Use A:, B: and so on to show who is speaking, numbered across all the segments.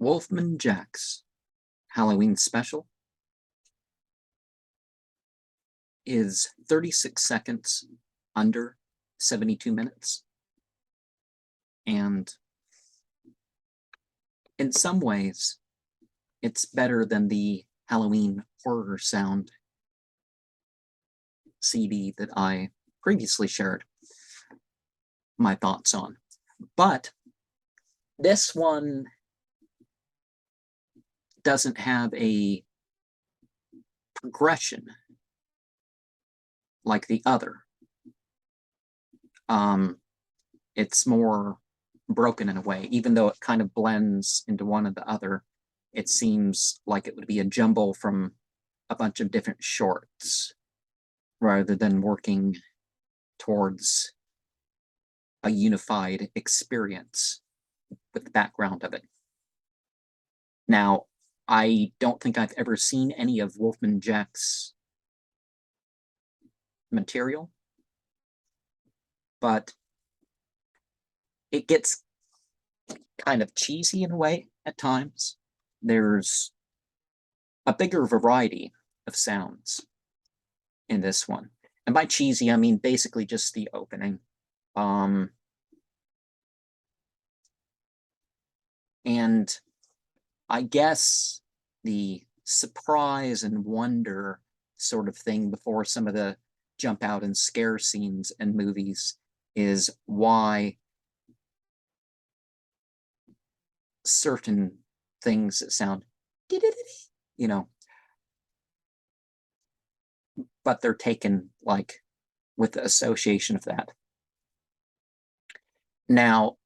A: Wolfman Jack's Halloween special is 36 seconds under 72 minutes. And in some ways, it's better than the Halloween horror sound CD that I previously shared my thoughts on. But this one doesn't have a progression like the other. It's more broken in a way, even though it kind of blends into one or the other. It seems like it would be a jumble from a bunch of different shorts rather than working towards a unified experience with the background of it. Now, I don't think I've ever seen any of Wolfman Jack's material, but it gets kind of cheesy in a way at times. There's a bigger variety of sounds in this one. And by cheesy, I mean basically just the opening. And I guess the surprise and wonder sort of thing before some of the jump out and scare scenes in movies is why certain things that sound, you know, but they're taken like with the association of that. Now,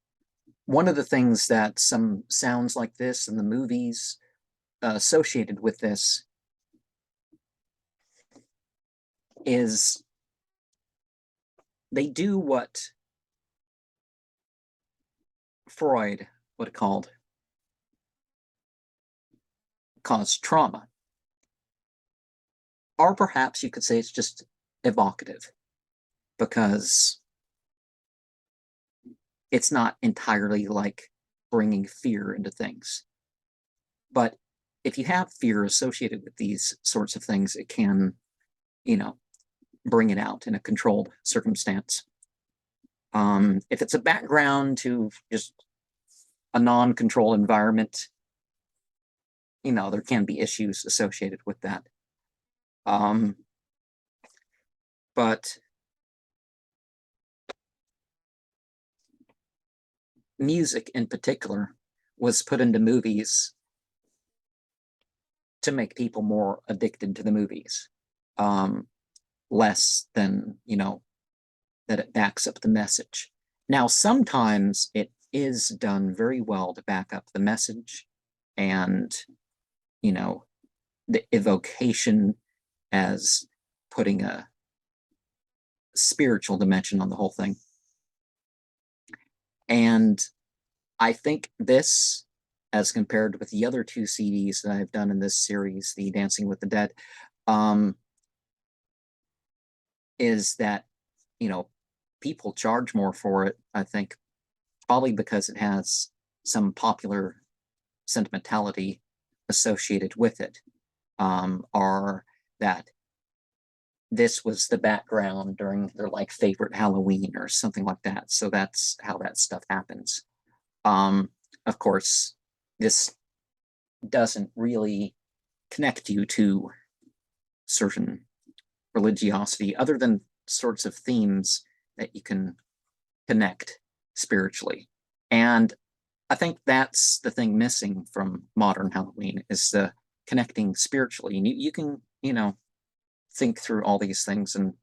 A: one of the things that some sounds like this in the movies associated with this is they do what Freud would have called cause trauma. Or perhaps you could say it's just evocative, because it's not entirely like bringing fear into things. But if you have fear associated with these sorts of things, it can, bring it out in a controlled circumstance. If it's a background to just a non-controlled environment, there can be issues associated with that. But music in particular was put into movies to make people more addicted to the movies, less than, that it backs up the message. Now, sometimes it is done very well to back up the message and, the evocation as putting a spiritual dimension on the whole thing. And I think this, as compared with the other two CDs that I've done in this series, the Dancing with the Dead, is that, people charge more for it, I think, probably because it has some popular sentimentality associated with it, or that this was the background during their favorite Halloween or something like that. So that's how that stuff happens. Of course, this doesn't really connect you to certain religiosity other than sorts of themes that you can connect spiritually. And I think that's the thing missing from modern Halloween, is the connecting spiritually. And you can, think through all these things. And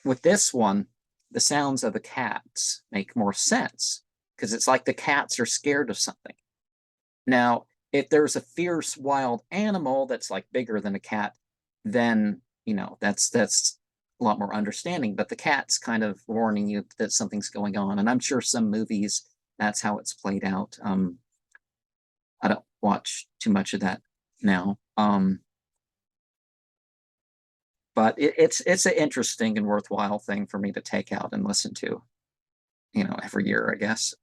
A: with this one, the sounds of the cats make more sense, because it's like the cats are scared of something. Now, if there's a fierce wild animal that's bigger than a cat, then, that's a lot more understanding. But the cat's kind of warning you that something's going on. And I'm sure some movies, that's how it's played out. I don't watch too much of that now. But it's an interesting and worthwhile thing for me to take out and listen to, every year, I guess.